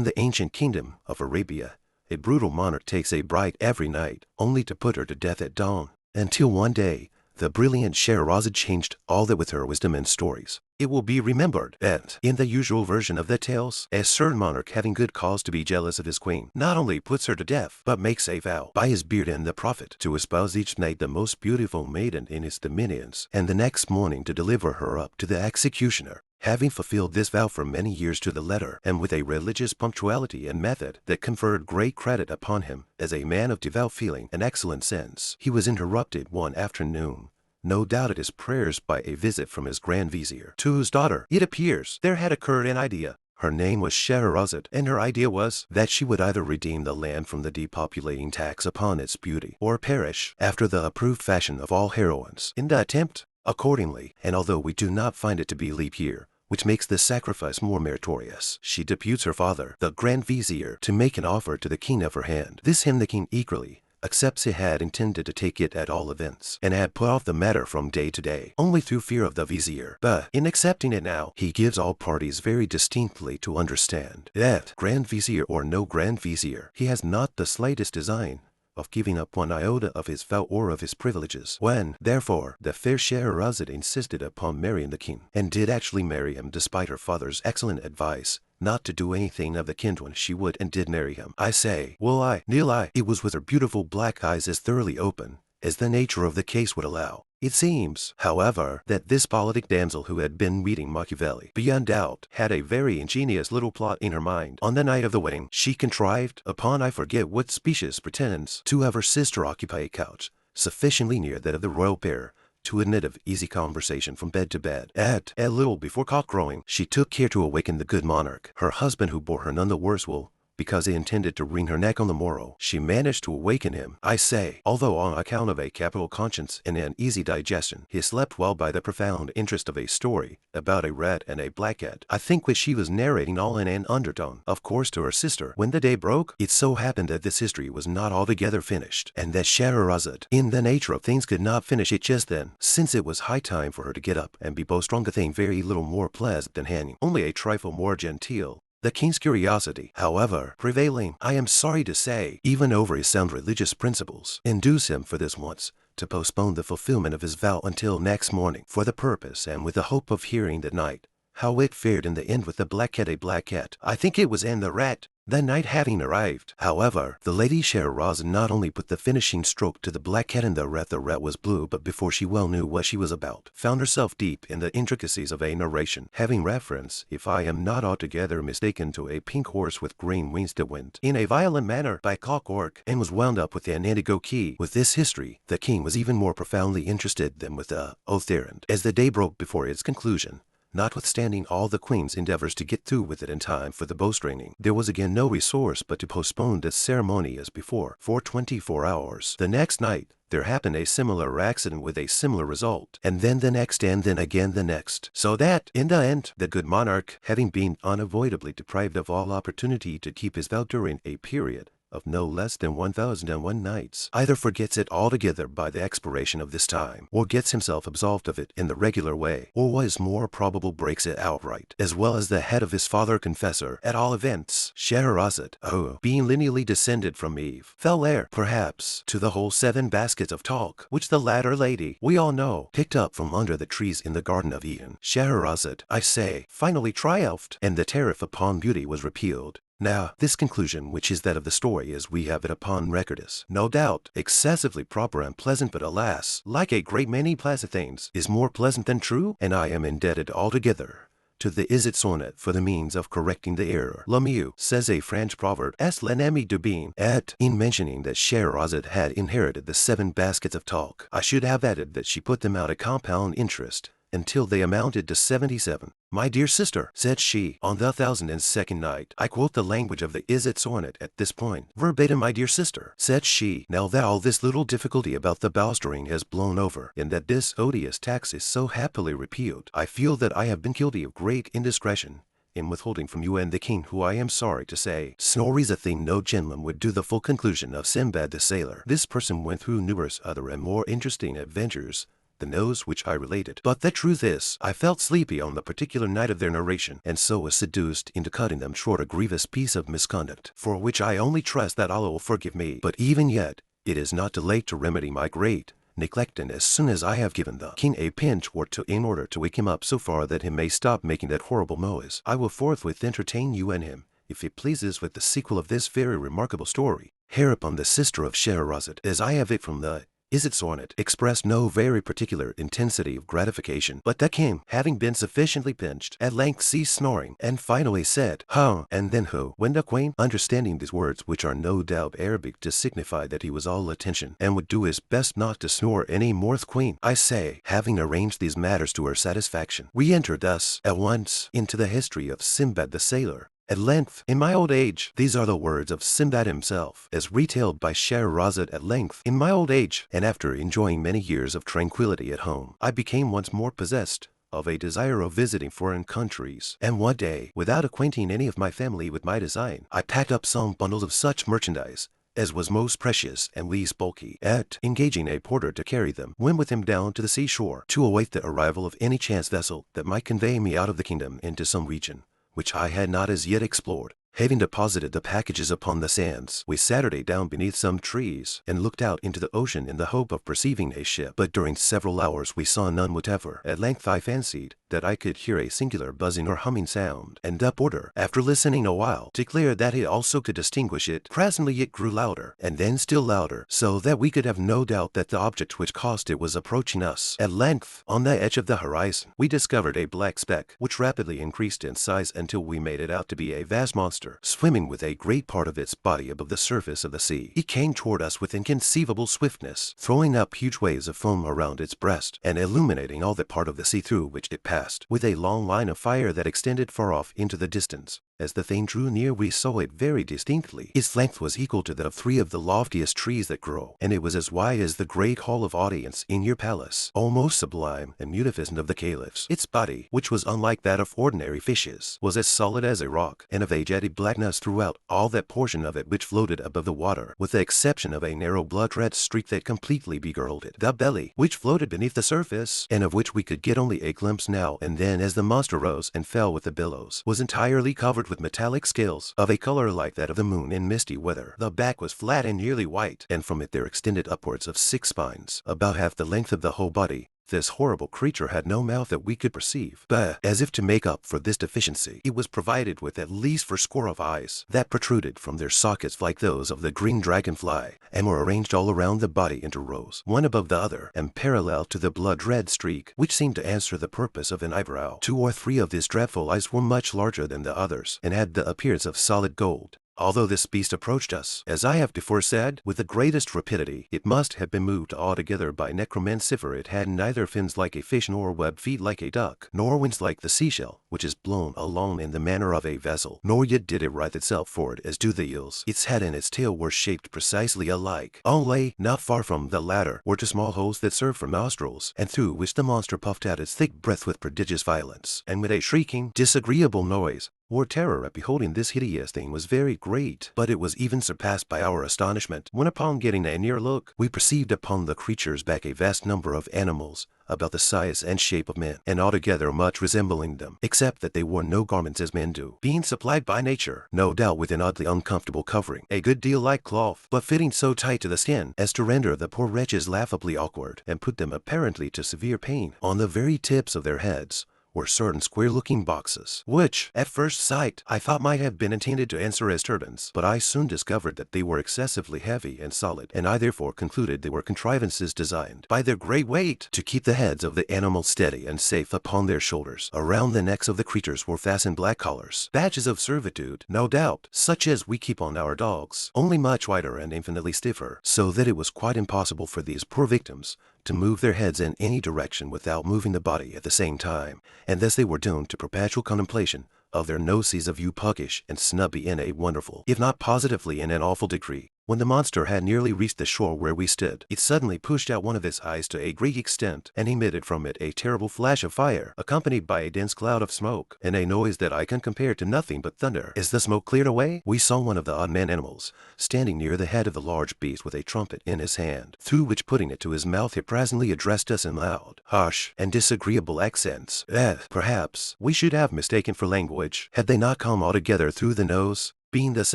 In the ancient kingdom of Arabia, a brutal monarch takes a bride every night, only to put her to death at dawn. Until one day, the brilliant Scheherazade changed all that with her wisdom and stories. It will be remembered that, in the usual version of the tales, a certain monarch having good cause to be jealous of his queen, not only puts her to death, but makes a vow, by his beard and the prophet, to espouse each night the most beautiful maiden in his dominions, and the next morning to deliver her up to the executioner. Having fulfilled this vow for many years to the letter, and with a religious punctuality and method that conferred great credit upon him as a man of devout feeling and excellent sense, he was interrupted one afternoon, no doubt at his prayers, by a visit from his grand vizier, to whose daughter, it appears, there had occurred an idea. Her name was Scheherazade, and her idea was that she would either redeem the land from the depopulating tax upon its beauty, or perish, after the approved fashion of all heroines, in the attempt. Accordingly, and although we do not find it to be leap year, which makes this sacrifice more meritorious, she deputes her father, the Grand Vizier, to make an offer to the king of her hand. This him the king eagerly accepts. He had intended to take it at all events, and had put off the matter from day to day, only through fear of the vizier. But in accepting it now, he gives all parties very distinctly to understand that, Grand Vizier or no Grand Vizier, he has not the slightest design of giving up one iota of his vow or of his privileges. When, therefore, the fair Scheherazade insisted upon marrying the king, and did actually marry him despite her father's excellent advice not to do anything of the kind, when she would and did marry him, I say, it was with her beautiful black eyes as thoroughly open as the nature of the case would allow. It seems, however, that this politic damsel, who had been reading Machiavelli, beyond doubt, had a very ingenious little plot in her mind. On the night of the wedding, she contrived, upon I forget what specious pretence, to have her sister occupy a couch sufficiently near that of the royal pair to admit of easy conversation from bed to bed. At a little before cock crowing, she took care to awaken the good monarch, her husband, who bore her none the worse will, because he intended to wring her neck on the morrow. She managed to awaken him, I say, although on account of a capital conscience and an easy digestion, he slept well by the profound interest of a story about a red and a black cat, I think, which she was narrating all in an undertone, of course, to her sister. When the day broke, it so happened that this history was not altogether finished, and that Scheherazade, in the nature of things, could not finish it just then, since it was high time for her to get up and be both strong, a thing very little more pleasant than hanging, only a trifle more genteel. The king's curiosity, however, prevailing, I am sorry to say, even over his sound religious principles, induced him for this once to postpone the fulfillment of his vow until next morning, for the purpose and with the hope of hearing that night how it fared in the end with the black cat. A black cat, I think it was, and the rat. The night having arrived, however, the lady Scheherazade not only put the finishing stroke to the black cat and the rat was blue, but before she well knew what she was about, found herself deep in the intricacies of a narration, having reference, if I am not altogether mistaken, to a pink horse with green wings that went, in a violent manner, by clockwork, and was wound up with an indigo key. With this history, the king was even more profoundly interested than with the oath errand. As the day broke before its conclusion, notwithstanding all the queen's endeavors to get through with it in time for the bowstringing, there was again no resource but to postpone the ceremony as before, for 24 hours. The next night there happened a similar accident with a similar result, and then the next, and then again the next, so that, in the end, the good monarch, having been unavoidably deprived of all opportunity to keep his vow during a period of no less than 1001 nights, either forgets it altogether by the expiration of this time, or gets himself absolved of it in the regular way, or what is more probable, breaks it outright, as well as the head of his father confessor. At all events, Scheherazade, being lineally descended from Eve, fell heir, perhaps, to the whole 7 baskets of talk, which the latter lady, we all know, picked up from under the trees in the Garden of Eden. Scheherazade, I say, finally triumphed, and the tariff upon beauty was repealed. Now, this conclusion, which is that of the story as we have it upon record, is, no doubt, excessively proper and pleasant, but alas, like a great many pleasant things, is more pleasant than true, and I am indebted altogether to the Is-it sonnet for the means of correcting the error. Le mieux, says a French proverb, est l'ennemi du bien. In mentioning that Scheherazade had inherited the 7 baskets of talk, I should have added that she put them out at compound interest until they amounted to 77. My dear sister, said she, on the 1002nd night, I quote the language of the Is-it sonnet at this point, verbatim. My dear sister, said she, now that all this little difficulty about the bowstring has blown over, and that this odious tax is so happily repealed, I feel that I have been guilty of great indiscretion in withholding from you and the king, who, I am sorry to say, snores a thing no gentleman would do. The full conclusion of Sinbad the Sailor. This person went through numerous other and more interesting adventures the nose which I related. But the truth is, I felt sleepy on the particular night of their narration, and so was seduced into cutting them short a grievous piece of misconduct, for which I only trust that Allah will forgive me. But even yet, it is not too late to remedy my great neglect, and as soon as I have given the king a pinch or two in order to wake him up so far that he may stop making that horrible noise, I will forthwith entertain you and him, if it pleases, with the sequel of this very remarkable story. Hereupon the sister of Scheherazade, as I have it from the sonnet, expressed no very particular intensity of gratification, but the king, having been sufficiently pinched, at length ceased snoring, and finally said, "Huh," and then "Who." When the queen, understanding these words, which are no doubt Arabic to signify that he was all attention, and would do his best not to snore any more, the queen, I say, having arranged these matters to her satisfaction, we entered thus at once into the history of Sinbad the Sailor. At length, in my old age, these are the words of Sinbad himself, as retailed by Scheherazade. At length, in my old age, and after enjoying many years of tranquility at home, I became once more possessed of a desire of visiting foreign countries, and one day, without acquainting any of my family with my design, I packed up some bundles of such merchandise as was most precious and least bulky, and, engaging a porter to carry them, went with him down to the seashore to await the arrival of any chance vessel that might convey me out of the kingdom into some region which I had not as yet explored. Having deposited the packages upon the sands, we Saturday down beneath some trees, and looked out into the ocean in the hope of perceiving a ship, but during several hours we saw none whatever. At length I fancied that I could hear a singular buzzing or humming sound, and the porter, after listening a while, declared that he also could distinguish it. Presently it grew louder, and then still louder, so that we could have no doubt that the object which caused it was approaching us. At length, on the edge of the horizon, we discovered a black speck, which rapidly increased in size until we made it out to be a vast monster, swimming with a great part of its body above the surface of the sea. It came toward us with inconceivable swiftness, throwing up huge waves of foam around its breast, and illuminating all that part of the sea through which it passed, with a long line of fire that extended far off into the distance. As the thing drew near, we saw it very distinctly. Its length was equal to that of 3 of the loftiest trees that grow, and it was as wide as the great hall of audience in your palace, almost sublime and munificent of the caliphs. Its body, which was unlike that of ordinary fishes, was as solid as a rock, and of a jetty blackness throughout all that portion of it which floated above the water, with the exception of a narrow blood-red streak that completely begirdled it. The belly, which floated beneath the surface, and of which we could get only a glimpse now and then as the monster rose and fell with the billows, was entirely covered with metallic scales of a color like that of the moon in misty weather. The back was flat and nearly white, and from it there extended upwards of 6 spines, about half the length of the whole body. This horrible creature had no mouth that we could perceive, but, as if to make up for this deficiency, it was provided with at least 4 score of eyes that protruded from their sockets like those of the green dragonfly, and were arranged all around the body into rows, one above the other, and parallel to the blood-red streak, which seemed to answer the purpose of an eyebrow. 2 or 3 of these dreadful eyes were much larger than the others, and had the appearance of solid gold. Although this beast approached us, as I have before said, with the greatest rapidity, it must have been moved altogether by necromancy, for it had neither fins like a fish, nor webbed feet like a duck, nor wings like the seashell, which is blown along in the manner of a vessel, nor yet did it writhe itself forward as do the eels. Its head and its tail were shaped precisely alike, only, not far from the latter, were 2 small holes that served for nostrils, and through which the monster puffed out its thick breath with prodigious violence, and with a shrieking, disagreeable noise. Our terror at beholding this hideous thing was very great, but it was even surpassed by our astonishment, when upon getting a near look, we perceived upon the creature's back a vast number of animals, about the size and shape of men, and altogether much resembling them, except that they wore no garments as men do, being supplied by nature, no doubt with an oddly uncomfortable covering, a good deal like cloth, but fitting so tight to the skin as to render the poor wretches laughably awkward, and put them apparently to severe pain. On the very tips of their heads were certain square-looking boxes, which, at first sight, I thought might have been intended to answer as turbans, but I soon discovered that they were excessively heavy and solid, and I therefore concluded they were contrivances designed, by their great weight, to keep the heads of the animals steady and safe upon their shoulders. Around the necks of the creatures were fastened black collars, badges of servitude, no doubt, such as we keep on our dogs, only much wider and infinitely stiffer, so that it was quite impossible for these poor victims to move their heads in any direction without moving the body at the same time, and thus they were doomed to perpetual contemplation of their noses of view, puckish and snubby in a wonderful, if not positively in an awful degree. When the monster had nearly reached the shore where we stood, it suddenly pushed out one of its eyes to a great extent, and emitted from it a terrible flash of fire, accompanied by a dense cloud of smoke, and a noise that I can compare to nothing but thunder. As the smoke cleared away, we saw one of the odd man animals standing near the head of the large beast with a trumpet in his hand, through which, putting it to his mouth, he presently addressed us in loud, harsh, and disagreeable accents. Perhaps we should have mistaken for language, had they not come altogether through the nose. Being thus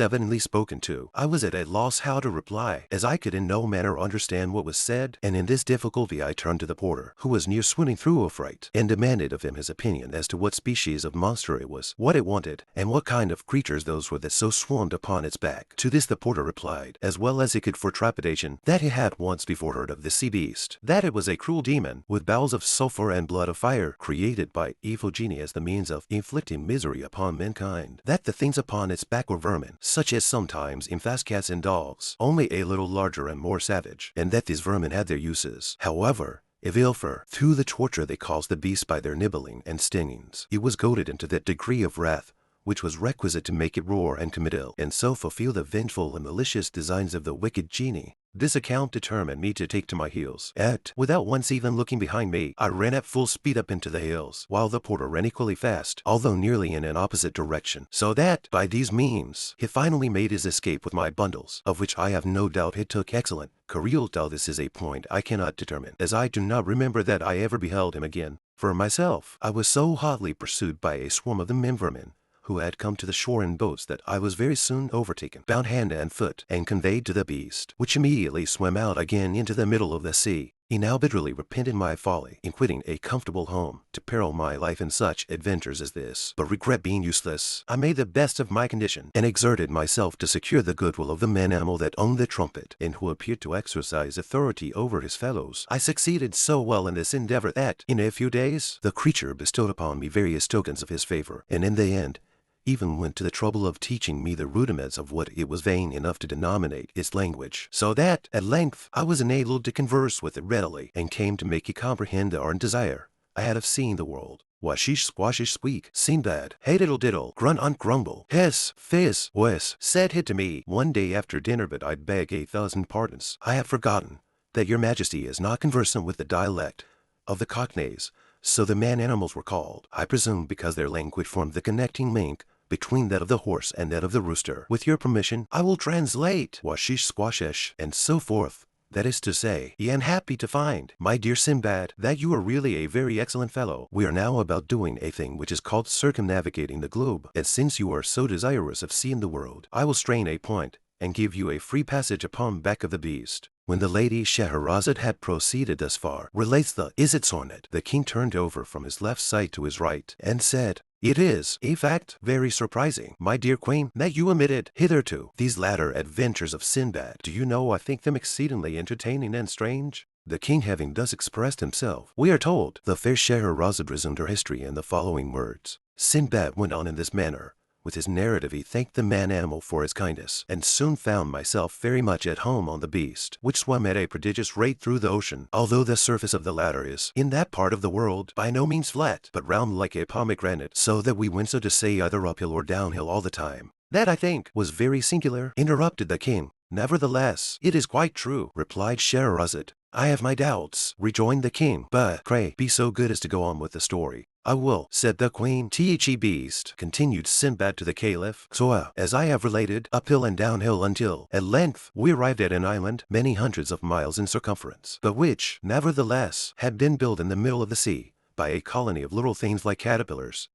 evidently spoken to, I was at a loss how to reply, as I could in no manner understand what was said, and in this difficulty I turned to the porter, who was near swooning through affright, and demanded of him his opinion as to what species of monster it was, what it wanted, and what kind of creatures those were that so swarmed upon its back. To this the porter replied, as well as he could for trepidation, that he had once before heard of the sea beast, that it was a cruel demon, with bowels of sulphur and blood of fire, created by evil genii as the means of inflicting misery upon mankind, that the things upon its back were vermin, such as sometimes infest cats and dogs, only a little larger and more savage, and that these vermin had their uses, however, if ill for, through the torture they caused the beast by their nibbling and stingings, it was goaded into that degree of wrath which was requisite to make it roar and commit ill, and so fulfill the vengeful and malicious designs of the wicked genii. This account determined me to take to my heels, and, without once even looking behind me, I ran at full speed up into the hills, while the porter ran equally fast, although nearly in an opposite direction, so that, by these means, he finally made his escape with my bundles, of which I have no doubt he took excellent career. Though this is a point I cannot determine, as I do not remember that I ever beheld him again. For myself, I was so hotly pursued by a swarm of the men vermin, who had come to the shore in boats, that I was very soon overtaken, bound hand and foot, and conveyed to the beast, which immediately swam out again into the middle of the sea. He now bitterly repented my folly in quitting a comfortable home to peril my life in such adventures as this. But regret being useless, I made the best of my condition, and exerted myself to secure the goodwill of the man animal that owned the trumpet, and who appeared to exercise authority over his fellows. I succeeded so well in this endeavor that, in a few days, the creature bestowed upon me various tokens of his favor, and in the end even went to the trouble of teaching me the rudiments of what it was vain enough to denominate its language, so that, at length, I was enabled to converse with it readily, and came to make it comprehend the ardent desire I had of seeing the world. Washish squashish squeak, Sinbad, hey diddle diddle, grunt on grumble, hiss, fizz, whiz, said he to me one day after dinner, but I beg 1,000 pardons. I have forgotten that your majesty is not conversant with the dialect of the Cockneys, so the man animals were called, I presume, because their language formed the connecting link between that of the horse and that of the rooster. With your permission, I will translate washish squashish, and so forth. That is to say, I am happy to find, my dear Sinbad, that you are really a very excellent fellow. We are now about doing a thing which is called circumnavigating the globe, and since you are so desirous of seeing the world, I will strain a point, and give you a free passage upon back of the beast. When the lady Scheherazade had proceeded thus far, relates the Is it sonnet, the king turned over from his left side to his right, and said, It is, in fact, very surprising, my dear queen, that you omitted hitherto these latter adventures of Sinbad. Do you know, I think them exceedingly entertaining and strange. The king having thus expressed himself, we are told, the fair Scheherazade resumed her history in the following words. Sinbad went on in this manner. With his narrative he thanked the man-animal for his kindness, and soon found myself very much at home on the beast, which swam at a prodigious rate through the ocean, although the surface of the latter is, in that part of the world, by no means flat, but round like a pomegranate, so that we went, so to say, either uphill or downhill all the time. That, I think, was very singular, interrupted the king. Nevertheless, it is quite true, replied Scheherazade. I have my doubts, rejoined the king, but pray be so good as to go on with the story. I will, said the queen. The beast, continued Sinbad to the caliph, so as I have related, uphill and downhill until, at length, we arrived at an island many hundreds of miles in circumference, but which, nevertheless, had been built in the middle of the sea, by a colony of little things like caterpillars.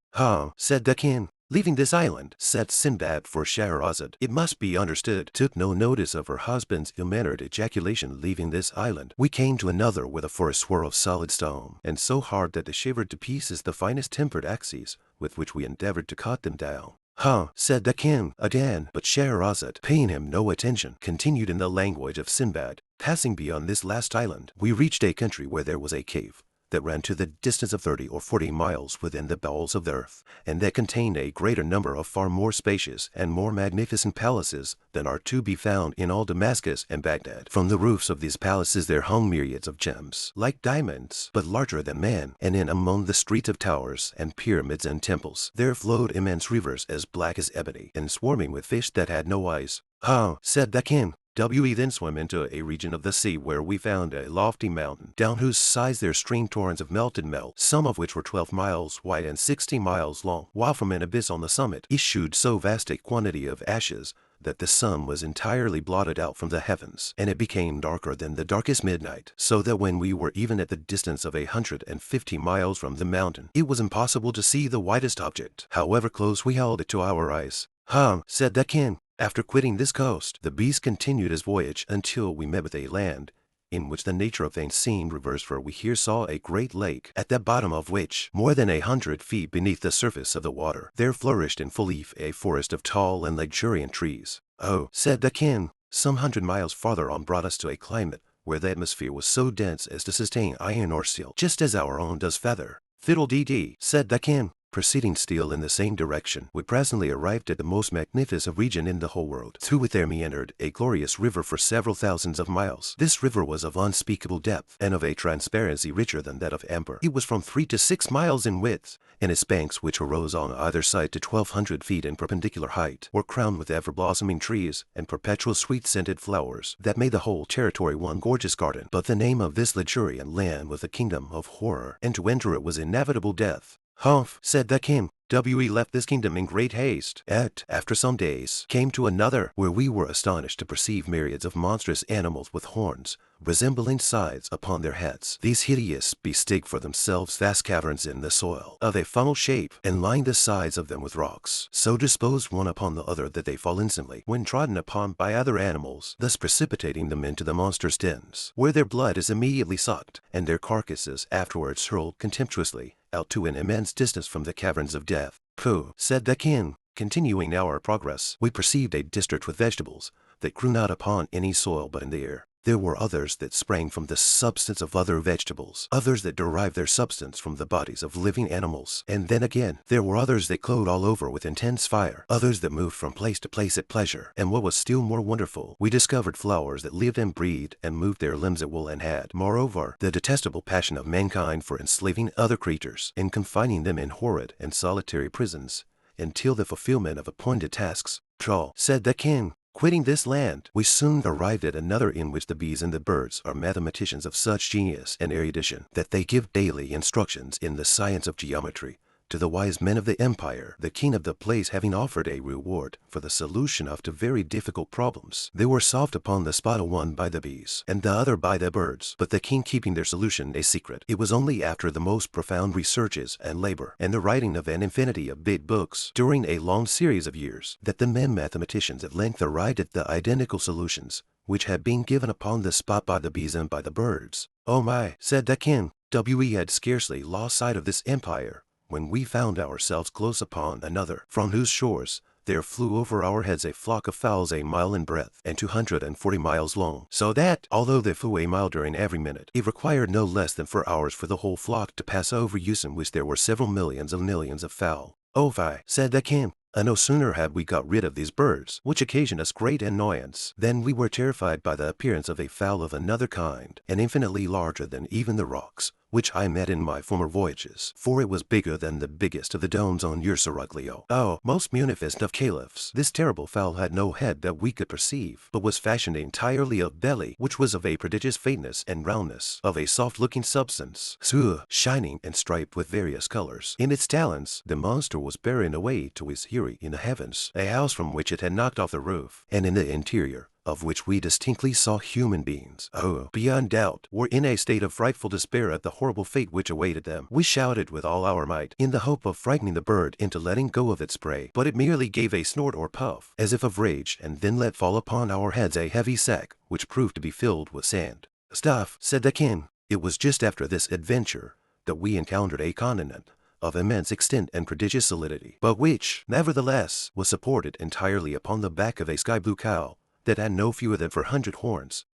Said the king. Leaving this island, said Sinbad, for Scheherazade, it must be understood, took no notice of her husband's ill-mannered ejaculation. Leaving this island, we came to another where the forests were of solid stone, and so hard that they shivered to pieces the finest tempered axes, with which we endeavored to cut them down. Said the king again, but Scheherazade, paying him no attention, continued in the language of Sinbad. Passing beyond this last island, we reached a country where there was a cave that ran to the distance of 30 or 40 miles within the bowels of the earth, and that contained a greater number of far more spacious and more magnificent palaces than are to be found in all Damascus and Baghdad. From the roofs of these palaces there hung myriads of gems, like diamonds, but larger than man, and in among the streets of towers and pyramids and temples there flowed immense rivers as black as ebony, and swarming with fish that had no eyes. Said the king. We then swam into a region of the sea where we found a lofty mountain, down whose sides there streamed torrents of melted melt, some of which were 12 miles wide and 60 miles long, while from an abyss on the summit issued so vast a quantity of ashes that the sun was entirely blotted out from the heavens, and it became darker than the darkest midnight, so that when we were even at the distance of 150 miles from the mountain, it was impossible to see the widest object, however close we held it to our eyes. Said the king. After quitting this coast, the beast continued his voyage until we met with a land in which the nature of things seemed reversed, for we here saw a great lake, at the bottom of which, more than 100 feet beneath the surface of the water, there flourished in full leaf a forest of tall and luxuriant trees. Said the king, some 100 miles farther on brought us to a climate where the atmosphere was so dense as to sustain iron or steel, just as our own does feather. Fiddle-dee-dee, said the king. Proceeding still in the same direction, we presently arrived at the most magnificent region in the whole world. Through it there meandered a glorious river for several thousands of miles. This river was of unspeakable depth, and of a transparency richer than that of amber. It was from 3 to 6 miles in width, and its banks, which arose on either side to 1,200 feet in perpendicular height, were crowned with ever-blossoming trees and perpetual sweet-scented flowers that made the whole territory one gorgeous garden. But the name of this luxuriant land was the kingdom of horror, and to enter it was inevitable death. Said the king. We left this kingdom in great haste, and, after some days, came to another, where we were astonished to perceive myriads of monstrous animals with horns, resembling scythes, upon their heads. These hideous beasts dig for themselves vast caverns in the soil, of a funnel shape, and line the sides of them with rocks, so disposed one upon the other that they fall instantly, when trodden upon by other animals, thus precipitating them into the monsters' dens, where their blood is immediately sucked, and their carcasses afterwards hurled contemptuously out to an immense distance from the caverns of death. Said the king. Continuing our progress, we perceived a district with vegetables that grew not upon any soil but in the air. There were others that sprang from the substance of other vegetables, others that derived their substance from the bodies of living animals, and then again there were others that glowed all over with intense fire, others that moved from place to place at pleasure, and what was still more wonderful, we discovered flowers that lived and breathed and moved their limbs at will, and had, moreover, the detestable passion of mankind for enslaving other creatures and confining them in horrid and solitary prisons until the fulfillment of appointed tasks. Said the king. Quitting this land, we soon arrived at another in which the bees and the birds are mathematicians of such genius and erudition that they give daily instructions in the science of geometry to the wise men of the empire, the king of the place having offered a reward for the solution of two very difficult problems. They were solved upon the spot, one by the bees and the other by the birds, but the king keeping their solution a secret. It was only after the most profound researches and labor, and the writing of an infinity of big books during a long series of years, that the men mathematicians at length arrived at the identical solutions which had been given upon the spot by the bees and by the birds. Oh my, said the king. We had scarcely lost sight of this empire when we found ourselves close upon another, from whose shores there flew over our heads a flock of fowls 1 mile in breadth and 240 miles long, so that, although they flew 1 mile during every minute, it required no less than 4 hours for the whole flock to pass over, use in which there were several millions of fowl. Oh fie, said the king. And no sooner had we got rid of these birds, which occasioned us great annoyance, than we were terrified by the appearance of a fowl of another kind, and infinitely larger than even the rocks, which I met in my former voyages, for it was bigger than the biggest of the domes on your seraglio. Oh, most munificent of caliphs, this terrible fowl had no head that we could perceive, but was fashioned entirely of belly, which was of a prodigious faintness and roundness, of a soft-looking substance, shining and striped with various colors. In its talons, the monster was bearing away to his eyrie in the heavens, a house from which it had knocked off the roof, and in the interior of which we distinctly saw human beings, beyond doubt, were in a state of frightful despair at the horrible fate which awaited them. We shouted with all our might, in the hope of frightening the bird into letting go of its prey, but it merely gave a snort or puff, as if of rage, and then let fall upon our heads a heavy sack, which proved to be filled with sand. Stuff, said the king. It was just after this adventure that we encountered a continent of immense extent and prodigious solidity, but which, nevertheless, was supported entirely upon the back of a sky-blue cow that had no fewer than 400 horns.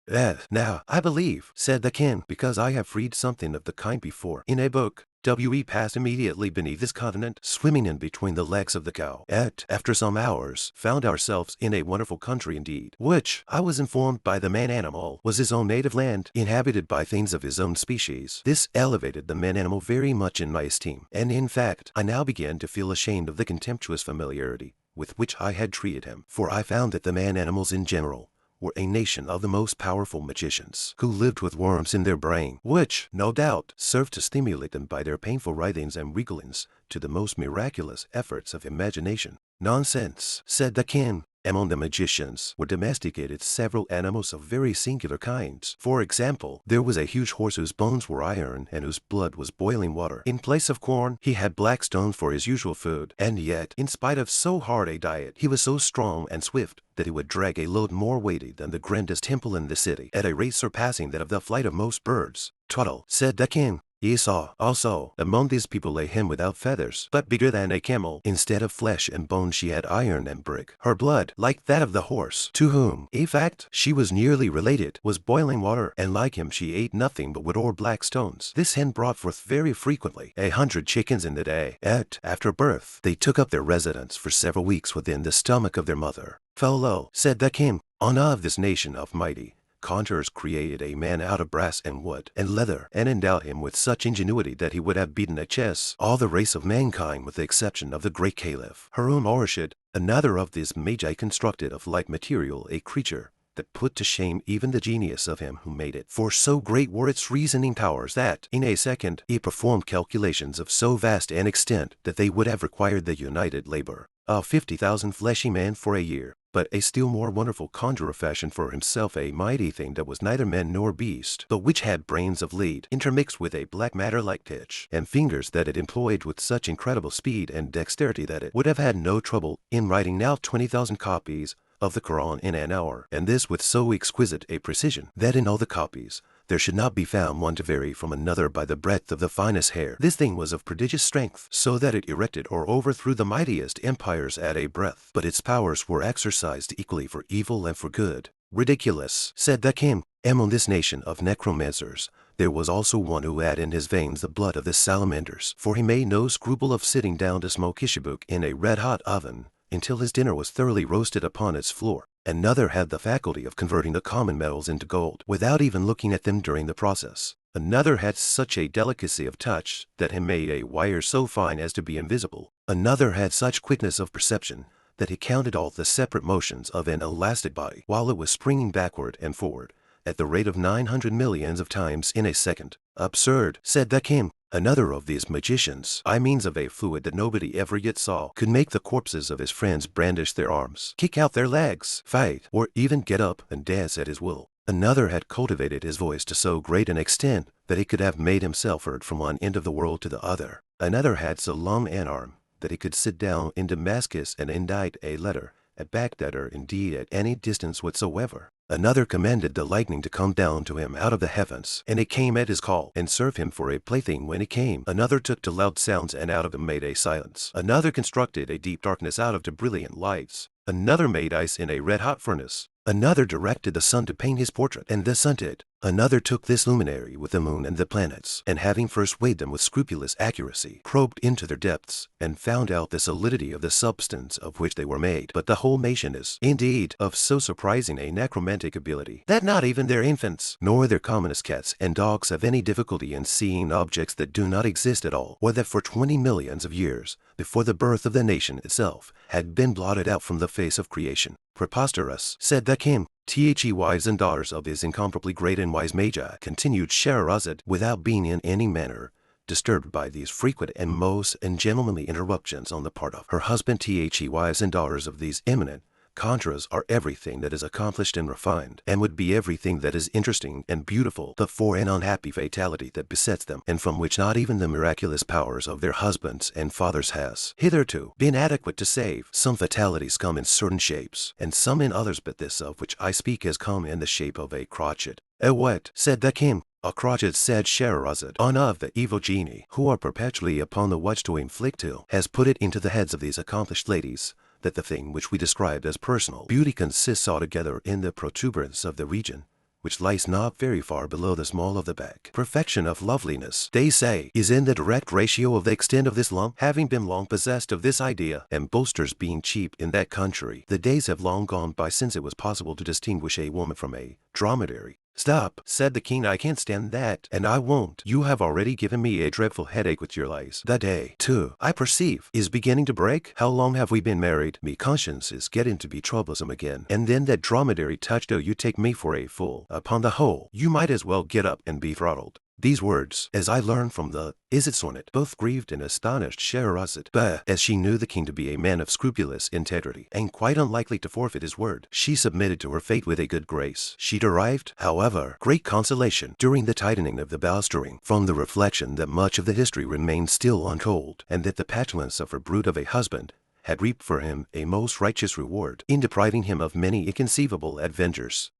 Now, I believe, said the king, because I have read something of the kind before in a book. We passed immediately beneath this continent, swimming in between the legs of the cow, and, after some hours, found ourselves in a wonderful country indeed, which, I was informed by the man-animal, was his own native land, inhabited by things of his own species. This elevated the man-animal very much in my esteem, and in fact, I now began to feel ashamed of the contemptuous familiarity with which I had treated him, for I found that the man-animals in general were a nation of the most powerful magicians, who lived with worms in their brain, which, no doubt, served to stimulate them by their painful writhings and wrigglings to the most miraculous efforts of imagination. Nonsense, said the king. Among the magicians were domesticated several animals of very singular kinds. For example, there was a huge horse whose bones were iron and whose blood was boiling water. In place of corn, he had black stones for his usual food, and yet, in spite of so hard a diet, he was so strong and swift that he would drag a load more weighty than the grandest temple in the city, at a rate surpassing that of the flight of most birds. Twaddle, said the king. Ye saw also among these people a hen without feathers, but bigger than a camel. Instead of flesh and bone she had iron and brick. Her blood, like that of the horse, to whom, in fact, she was nearly related, was boiling water, and like him she ate nothing but wood or black stones. This hen brought forth very frequently 100 chickens in the day, and, after birth, they took up their residence for several weeks within the stomach of their mother. Follow, said the king, on of this nation of mighty conjurers created a man out of brass and wood and leather, and endowed him with such ingenuity that he would have beaten at chess all the race of mankind with the exception of the great Caliph Harun-al-Rashid. Another of these magi constructed of like material a creature that put to shame even the genius of him who made it, for so great were its reasoning powers that, in a second, it performed calculations of so vast an extent that they would have required the united labor of 50,000 fleshy men for a year. But a still more wonderful conjurer fashioned for himself a mighty thing that was neither man nor beast, but which had brains of lead, intermixed with a black matter like pitch, and fingers that it employed with such incredible speed and dexterity that it would have had no trouble in writing now 20,000 copies of the Quran in an hour, and this with so exquisite a precision that in all the copies there should not be found one to vary from another by the breadth of the finest hair. This thing was of prodigious strength, so that it erected or overthrew the mightiest empires at a breath, but its powers were exercised equally for evil and for good. Ridiculous, said the king. Among this nation of necromancers there was also one who had in his veins the blood of the salamanders, for he made no scruple of sitting down to smoke hishibuk in a red-hot oven until his dinner was thoroughly roasted upon its floor. Another had the faculty of converting the common metals into gold, without even looking at them during the process. Another had such a delicacy of touch that he made a wire so fine as to be invisible. Another had such quickness of perception that he counted all the separate motions of an elastic body while it was springing backward and forward at the rate of 900 millions of times in a second. Absurd, said the king. Another of these magicians, by means of a fluid that nobody ever yet saw, could make the corpses of his friends brandish their arms, kick out their legs, fight, or even get up and dance at his will. Another had cultivated his voice to so great an extent that he could have made himself heard from one end of the world to the other. Another had so long an arm that he could sit down in Damascus and indite a letter at Baghdad, or indeed at any distance whatsoever. Another commanded the lightning to come down to him out of the heavens, and it came at his call, and served him for a plaything when it came. Another took to loud sounds, and out of them made a silence. Another constructed a deep darkness out of the brilliant lights. Another made ice in a red-hot furnace. Another directed the sun to paint his portrait, and the sun did. Another took this luminary with the moon and the planets, and having first weighed them with scrupulous accuracy, probed into their depths, and found out the solidity of the substance of which they were made. But the whole nation is, indeed, of so surprising a necromantic ability, that not even their infants, nor their commonest cats and dogs, have any difficulty in seeing objects that do not exist at all, or that for 20 millions of years, before the birth of the nation itself, had been blotted out from the face of creation. Preposterous, said the king. The wives and daughters of his incomparably great and wise magi, continued Scheherazade, without being in any manner disturbed by these frequent and most ungentlemanly interruptions on the part of her husband. The wives and daughters of these eminent conjurers are everything that is accomplished and refined, and would be everything that is interesting and beautiful, but for an unhappy fatality that besets them, and from which not even the miraculous powers of their husbands and fathers has hitherto been adequate to save. Some fatalities come in certain shapes, and some in others, but this of which I speak has come in the shape of a crotchet. What? Said the king. A crotchet, said Scheherazade, one of the evil genii, who are perpetually upon the watch to inflict ill, has put it into the heads of these accomplished ladies that the thing which we described as personal beauty consists altogether in the protuberance of the region which lies not very far below the small of the back. Perfection of loveliness, they say, is in the direct ratio of the extent of this lump. Having been long possessed of this idea, and boasters being cheap in that country, the days have long gone by since it was possible to distinguish a woman from a dromedary. "Stop," said the king, "I can't stand that, and I won't. You have already given me a dreadful headache with your lies. The day, too, I perceive, is beginning to break. How long have we been married? Me conscience is getting to be troublesome again. And then that dromedary touchdown, you take me for a fool. Upon the whole, you might as well get up and be throttled." These words, as I learned from the Is It sonnet, both grieved and astonished Scheherazade. But as she knew the king to be a man of scrupulous integrity, and quite unlikely to forfeit his word, she submitted to her fate with a good grace. She derived, however, great consolation during the tightening of the bowstring from the reflection that much of the history remained still untold, and that the petulance of her brute of a husband had reaped for him a most righteous reward in depriving him of many inconceivable adventures.